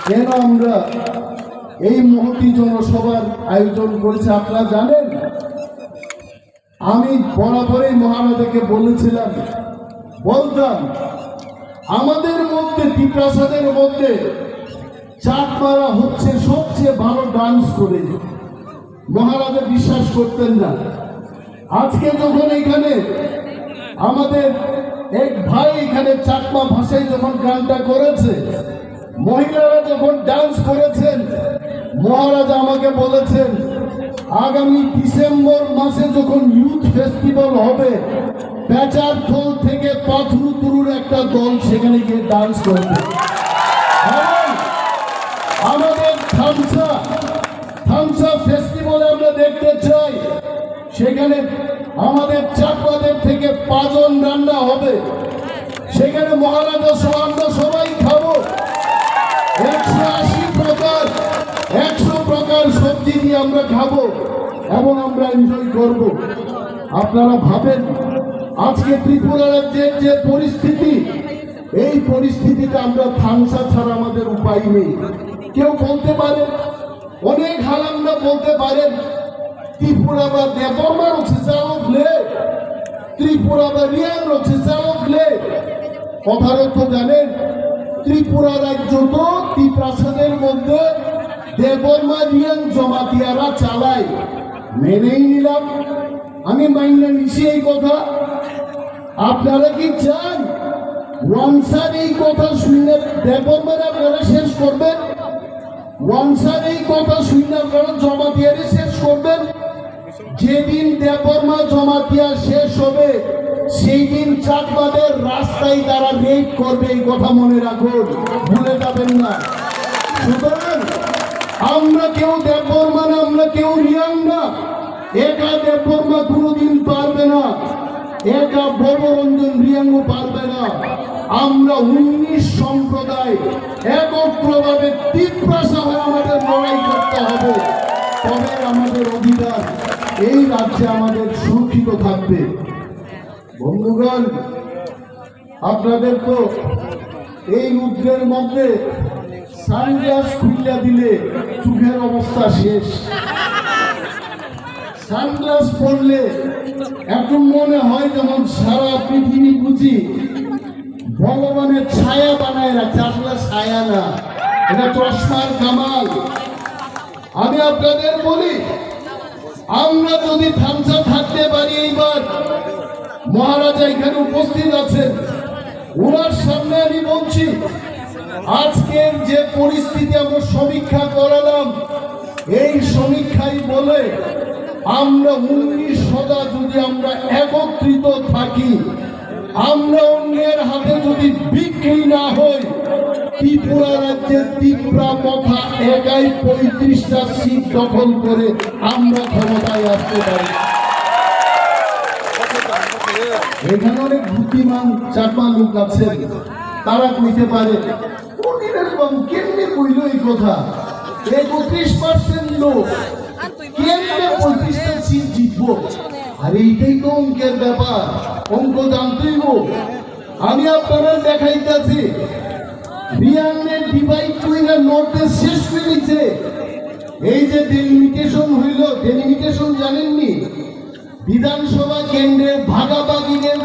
কেন আমরা এই মহতী জনসভার আয়োজন করেছি আপনারা জানেন? আমি বরাবরই মহারাজাকে বলতাম আমাদের মধ্যে পিপ্রাসাদের মধ্যে চাটমারা হচ্ছে সবচেয়ে ভালো ডান্স করে। মহারাজা বিশ্বাস করতেন না। আজকে যখন এখানে আমাদের এক ভাই এখানে চাকমা ভাষায় যখন গানটা করেছে, মহিলারা যখন ডান্স করেছেন, মহারাজা আমাকে বলেছেন আগামী ডিসেম্বর মাসে যখন ইউথ ফেস্টিভ্যাল হবে, পেচারথল থেকে পাথরুতুরুর একটা দল সেখানে গিয়ে ডান্স করবে। আমাদের থামসা ফেস্টিভ্যালে আমরা দেখতে চাই সেখানে আমাদের চাকমাদের থেকে 5 জন রান্না হবে। সেখানে মহারাজা সহ আমরা সবাই খাবো। 100 প্রকার সবজি দিয়ে আমরা খাবো এবং আমরা এনজয় করব। আপনারা ভাবেন আজকে ত্রিপুরা রাজ্যের যে পরিস্থিতি, এই পরিস্থিতিতে আমরা থামসা ছাড়া আমাদের উপায় নেই। কেউ বলতে পারে, অনেক হালামরা বলতে পারেন ত্রিপুরা বা দেবর্মা রয়েছে চালকলে, ত্রিপুরা বা রিয়াং রয়েছে চালকলে। কথার অর্থ জানেন? ত্রিপুরা রাজ্য তো ত্রিপ্রাসাদের মধ্যে দেবর্মা রিয়াং জমাতিয়ারা চালায়, মেনেই নিলাম। আমি মাইনে নিছি এই কথা। আপনারা কি চান ওয়ানসার এই কথা শুনে দেবর্মারা করে শেষ করবেন? ওয়ানসার এই কথা শুনে আপনারা জমাতিয়ারে শেষ করবেন? যেদিন দেববর্মা জমাতিয়া শেষ হবে সেই দিন চাকমাদের রাস্তায় তারা রেপ করবে, এই কথা মনে রাখুন, ভুলে যাবেন না। সুতরাং আমরা কেউ দেববর্মা না, আমরা কেউ রিয়াং না। একা দেববর্মা কোনোদিন পারবে না, একা বর্বরঞ্জন রিয়াংও পারবে না। আমরা 19 সম্প্রদায় একত্রভাবে তীব্রাসা হয়ে আমাদের লড়াই করতে হবে, তবে আমাদের অধিকার এই রাজ্যে আমাদের সুরক্ষিত থাকবে। বন্ধুগণ, আপনাদের তো এই রুদ্রের মধ্যে সানগ্লাস খুলে দিলে চোখের অবস্থা শেষ। সানগ্লাস পরলে এখন মনে হয় যেমন সারা পৃথিবী বুঝি ভগবানের ছায়া বানায় রাখছে। আসলে ছায়া না, এটা চশমার কামাল। আমি আপনাদের বলি, আমরা যদি থামসা থাকতে পারি, এইবার মহারাজা এখানে উপস্থিত আছেন, ওনার সামনে আমি বলছি আজকের যে পরিস্থিতি আমরা সমীক্ষা করালাম, এই সমীক্ষাই বলে আমরা 19 সদা যদি আমরা একত্রিত থাকি, আমরা অন্যের হাতে যদি বিক্রি না হই, ত্রিপুরা রাজ্যের ত্রিপুরা মথা একাই 35টা সিট দখল করে আমরা ক্ষমতায় আসতে পারি। এখানে অনেক বুদ্ধিমান চাকমা লোক আছে, তারা কইতে পারে বাবু কেমনে কইল এই কথা, 31% লোক কেমনে 35টা সিট জিতবো? আর এইটাই তো অঙ্কের ব্যাপার, অঙ্ক জানতেই। আমি আপনারা দেখাইতেছি রিয়াংয়ের ডিভাইড কইরা নর্থে শেষ হয়েছে। এই যে ডেলিমিটেশন হইল, ডেলিমিটেশন জানেননি? বিধানসভা কেন্দ্রের ভাগাভাগিদের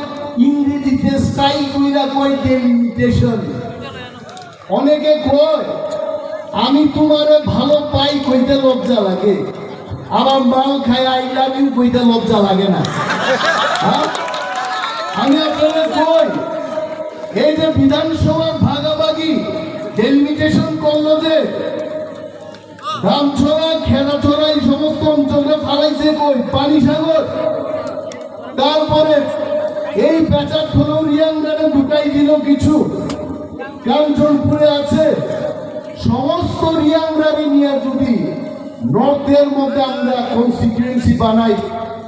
ইংরেজিতে স্থায়ী কইরা কয় ডেলিমিটেশন। অনেকে কয় আমি তোমারে ভালো পাই কইতে লজ্জা লাগে, আবার মাল খায় আই লাভ ইউ কইতে লজ্জা লাগে না। আমি আপনাদের কই, এই যে বিধানসভার ভাগাভাগি ডেলিমিটেশন করলো, যে রামছড়া খেলাছড়া এই সমস্ত অঞ্চলে ফালাইছে কই পানিসাগর, তারপরে এই পেচারথল রিয়াংরানে ঢুকাই দিল কিছু, কাঞ্চনপুরে আছে। সমস্ত রিয়াংরানি নিয়ে যদি নর্থের মধ্যে আমরা কনস্টিটিউয়েন্সি বানাই,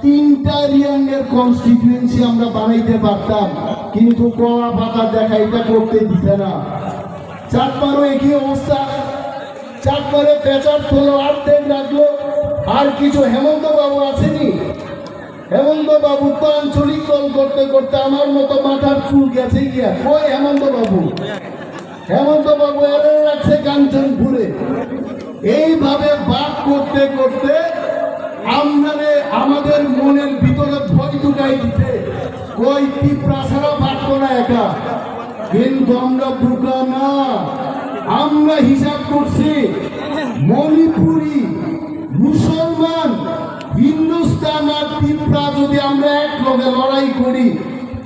3টা রিয়াংয়ের কনস্টিটিউয়েন্সি আমরা বানাইতে পারতাম, কিন্তু কড়া পাতা দেখা এটা করতে দিতে না। চাকমারও একই অবস্থা। চাকমারে পেচারথল অর্ধেক রাখলো, আর কিছু হেমন্ত বাবু আসেনি। হেমন্ত বাবু তো আঞ্চলিক দল করতে করতে আমার মতো মাথার চুল গেছে গিয়া। কই হেমন্ত বাবু? হেমন্ত বাবু এড়ে রাখছে কাঞ্চনপুরে। এইভাবে বাদ করতে করতে আমাদের মনের ভিতরে ভয় ঢুকাই দিতে কই তীব্রাসারা বাড়তো না একা, কিন্তু আমরা বোকা না। আমরা হিসাব করছি মণিপুরি, মুসলমান, হিন্দুস্তান আর ত্রিপুরা যদি আমরা এক লগে লড়াই করি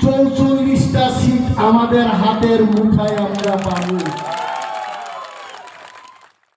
44টা সিট আমাদের হাতের মুঠায় আমরা পাবো।